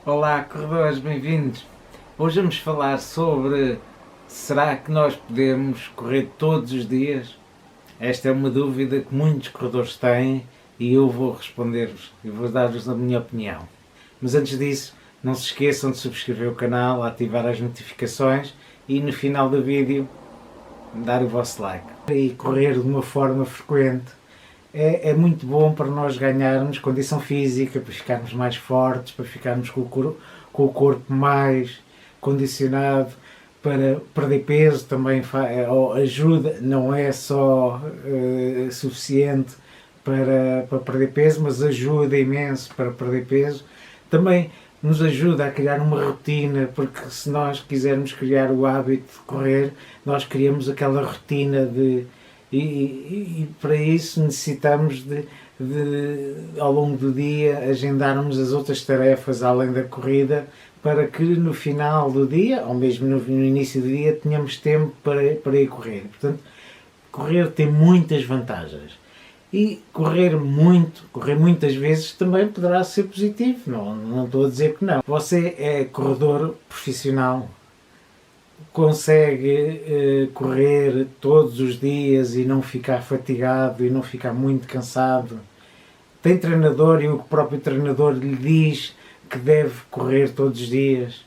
Olá, corredores, bem-vindos. Hoje vamos falar sobre: será que nós podemos correr todos os dias? Esta é uma dúvida que muitos corredores têm e eu vou responder-vos e vou dar-vos a minha opinião. Mas antes disso, não se esqueçam de subscrever o canal, ativar as notificações e no final do vídeo dar o vosso like. E correr de uma forma frequente é muito bom para nós ganharmos condição física, para ficarmos mais fortes, para ficarmos com o corpo mais condicionado, para perder peso também ajuda, não é só suficiente para perder peso, mas ajuda imenso para perder peso. Também nos ajuda a criar uma rotina, porque se nós quisermos criar o hábito de correr, nós criamos aquela rotina e para isso necessitamos de, ao longo do dia, agendarmos as outras tarefas além da corrida, para que no final do dia, ou mesmo no início do dia, tenhamos tempo para ir correr. Portanto, correr tem muitas vantagens. E correr muitas vezes também poderá ser positivo, não estou a dizer que não. Você é corredor profissional, consegue correr todos os dias e não ficar fatigado e não ficar muito cansado. Tem treinador e o próprio treinador lhe diz que deve correr todos os dias.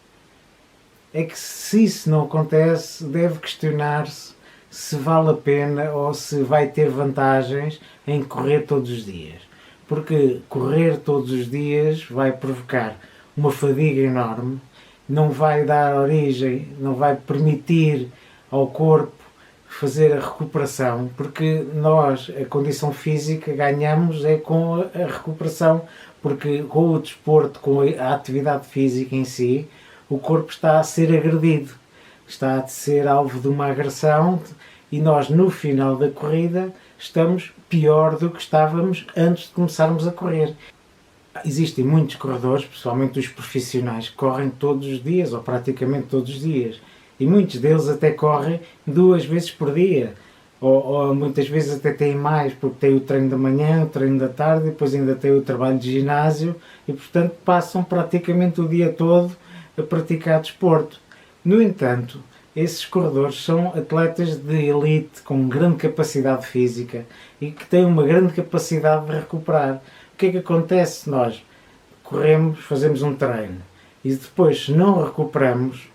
É que se isso não acontece, deve questionar-se se vale a pena ou se vai ter vantagens em correr todos os dias. Porque correr todos os dias vai provocar uma fadiga enorme, não vai dar origem, não vai permitir ao corpo fazer a recuperação, porque nós, a condição física, ganhamos é com a recuperação, porque com o desporto, com a atividade física em si, o corpo está a ser agredido, está a ser alvo de uma agressão e nós, no final da corrida, estamos pior do que estávamos antes de começarmos a correr. Existem muitos corredores, principalmente os profissionais, que correm todos os dias, ou praticamente todos os dias. E muitos deles até correm 2 vezes por dia. Ou muitas vezes até têm mais, porque têm o treino da manhã, o treino da tarde, e depois ainda têm o trabalho de ginásio, e portanto passam praticamente o dia todo a praticar desporto. No entanto, esses corredores são atletas de elite, com grande capacidade física, e que têm uma grande capacidade de recuperar. O que é que acontece se nós corremos, fazemos um treino e depois, se não recuperamos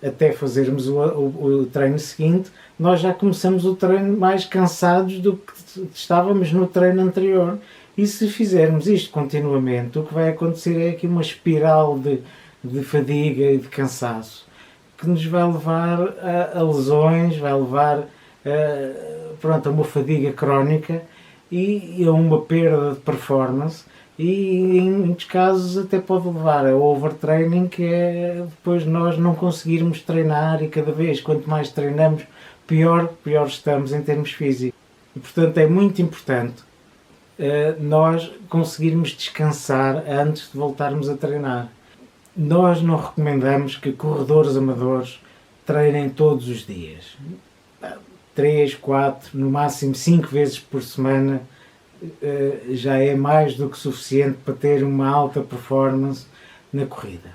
até fazermos o treino seguinte, nós já começamos o treino mais cansados do que estávamos no treino anterior. E se fizermos isto continuamente, o que vai acontecer é aqui uma espiral de fadiga e de cansaço, que nos vai levar a lesões, vai levar a uma fadiga crónica e a uma perda de performance, e em muitos casos até pode levar a overtraining, que é depois nós não conseguirmos treinar, e cada vez quanto mais treinamos, pior estamos em termos físicos. E portanto é muito importante nós conseguirmos descansar antes de voltarmos a treinar. Nós não recomendamos que corredores amadores treinem todos os dias. 3, 4, no máximo 5 vezes por semana já é mais do que suficiente para ter uma alta performance na corrida.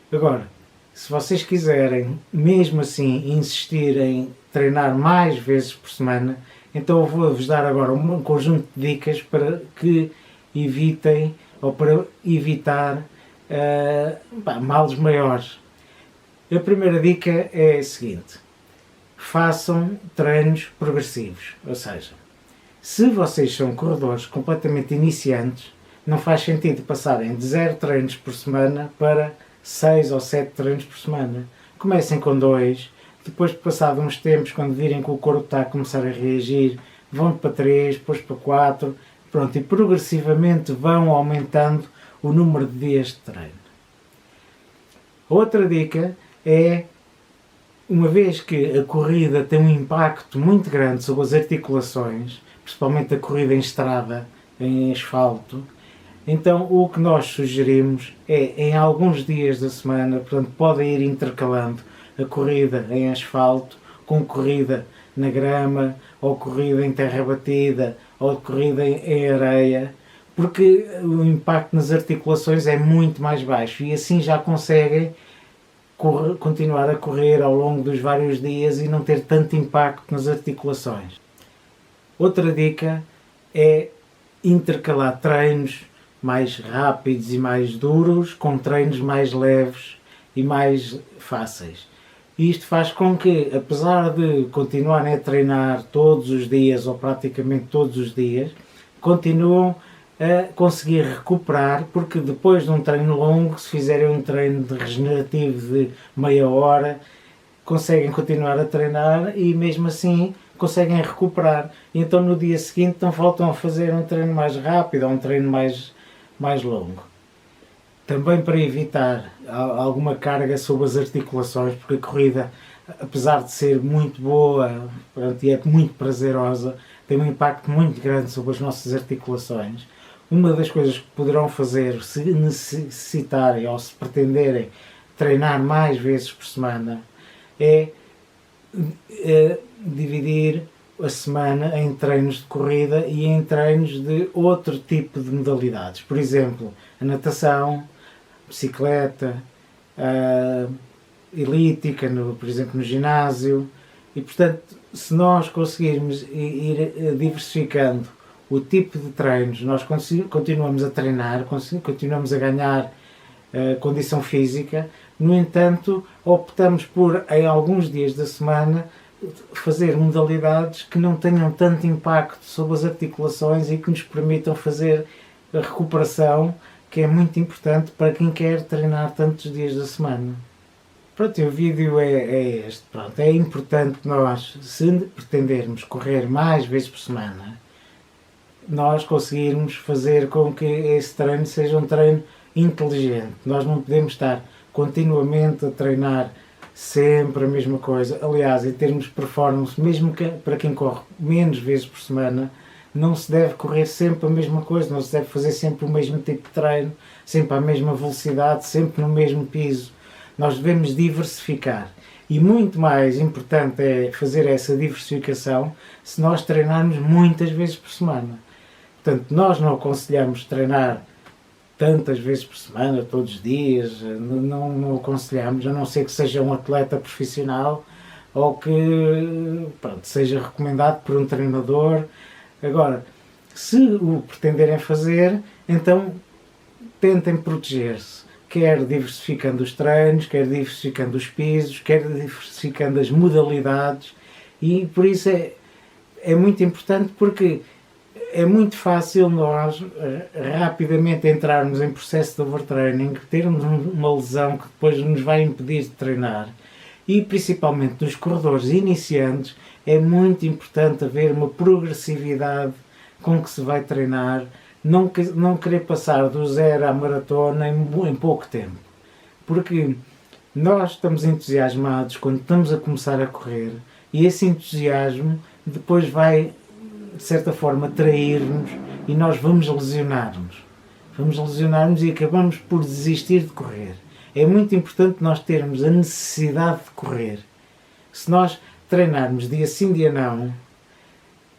Agora, se vocês quiserem mesmo assim insistir em treinar mais vezes por semana, então eu vou-vos dar agora um conjunto de dicas para que evitem, ou para evitar males maiores. A primeira dica é a seguinte: façam treinos progressivos, ou seja, se vocês são corredores completamente iniciantes, não faz sentido passarem de 0 treinos por semana para 6 ou 7 treinos por semana. Comecem com 2, depois de passado uns tempos, quando virem que o corpo está a começar a reagir, vão para 3, depois para 4, pronto, e progressivamente vão aumentando o número de dias de treino. Outra dica é, uma vez que a corrida tem um impacto muito grande sobre as articulações, principalmente a corrida em estrada, em asfalto, então o que nós sugerimos é, em alguns dias da semana, portanto podem ir intercalando a corrida em asfalto com corrida na grama, ou corrida em terra batida, ou corrida em areia, porque o impacto nas articulações é muito mais baixo e assim já conseguem continuar a correr ao longo dos vários dias e não ter tanto impacto nas articulações. Outra dica é intercalar treinos mais rápidos e mais duros com treinos mais leves e mais fáceis. Isto faz com que, apesar de continuarem a treinar todos os dias ou praticamente todos os dias, continuam a conseguir recuperar, porque depois de um treino longo, se fizerem um treino de regenerativo de meia hora, conseguem continuar a treinar e mesmo assim conseguem recuperar. E então no dia seguinte não voltam a fazer um treino mais rápido ou um treino mais longo. Também para evitar alguma carga sobre as articulações, porque a corrida, apesar de ser muito boa e é muito prazerosa, tem um impacto muito grande sobre as nossas articulações. Uma das coisas que poderão fazer, se necessitarem ou se pretenderem treinar mais vezes por semana, é dividir a semana em treinos de corrida e em treinos de outro tipo de modalidades. Por exemplo, a natação, bicicleta, elíptica, por exemplo no ginásio. E portanto, se nós conseguirmos ir diversificando o tipo de treinos, nós continuamos a treinar, continuamos a ganhar condição física. No entanto, optamos por, em alguns dias da semana, fazer modalidades que não tenham tanto impacto sobre as articulações e que nos permitam fazer a recuperação, que é muito importante para quem quer treinar tantos dias da semana. Pronto, o vídeo é este. Pronto, é importante nós, se pretendermos correr mais vezes por semana, nós conseguirmos fazer com que esse treino seja um treino inteligente. Nós não podemos estar continuamente a treinar sempre a mesma coisa. Aliás, em termos de performance, mesmo que para quem corre menos vezes por semana, não se deve correr sempre a mesma coisa, não se deve fazer sempre o mesmo tipo de treino, sempre à mesma velocidade, sempre no mesmo piso. Nós devemos diversificar. E muito mais importante é fazer essa diversificação se nós treinarmos muitas vezes por semana. Portanto, nós não aconselhamos treinar tantas vezes por semana, todos os dias, não aconselhamos, a não ser que seja um atleta profissional ou que seja recomendado por um treinador. Agora, se o pretenderem fazer, então tentem proteger-se, quer diversificando os treinos, quer diversificando os pisos, quer diversificando as modalidades, e por isso é muito importante, porque é muito fácil nós rapidamente entrarmos em processo de overtraining, termos uma lesão que depois nos vai impedir de treinar. E principalmente nos corredores iniciantes é muito importante haver uma progressividade com que se vai treinar, não querer passar do zero à maratona em pouco tempo. Porque nós estamos entusiasmados quando estamos a começar a correr e esse entusiasmo depois vai, de certa forma, trair-nos e nós vamos lesionar-nos. Vamos lesionar-nos e acabamos por desistir de correr. É muito importante nós termos a necessidade de correr. Se nós treinarmos dia sim, dia não,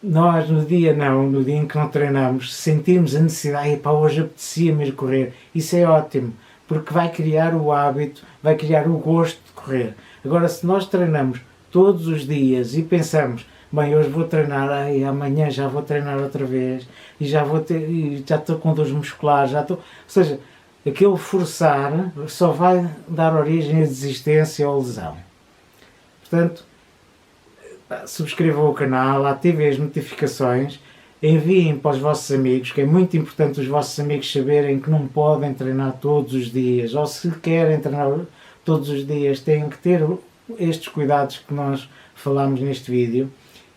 nós no dia em que não treinamos, sentirmos a necessidade, hoje apetecia-me ir correr, isso é ótimo, porque vai criar o hábito, vai criar o gosto de correr. Agora, se nós treinamos todos os dias e pensamos, bem, hoje vou treinar, amanhã já vou treinar outra vez, e já estou com dores musculares, ou seja, aquele forçar só vai dar origem à desistência ou lesão. Portanto, subscrevam o canal, ativem as notificações, enviem para os vossos amigos, que é muito importante os vossos amigos saberem que não podem treinar todos os dias, ou se querem treinar todos os dias têm que ter estes cuidados que nós falamos neste vídeo.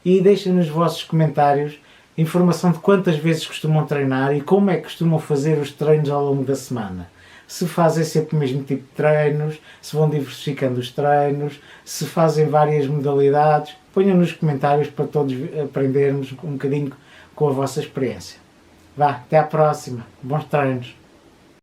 E deixem nos vossos comentários informação de quantas vezes costumam treinar e como é que costumam fazer os treinos ao longo da semana. Se fazem sempre o mesmo tipo de treinos, se vão diversificando os treinos, se fazem várias modalidades. Ponham nos comentários para todos aprendermos um bocadinho com a vossa experiência. Vá, até à próxima. Bons treinos.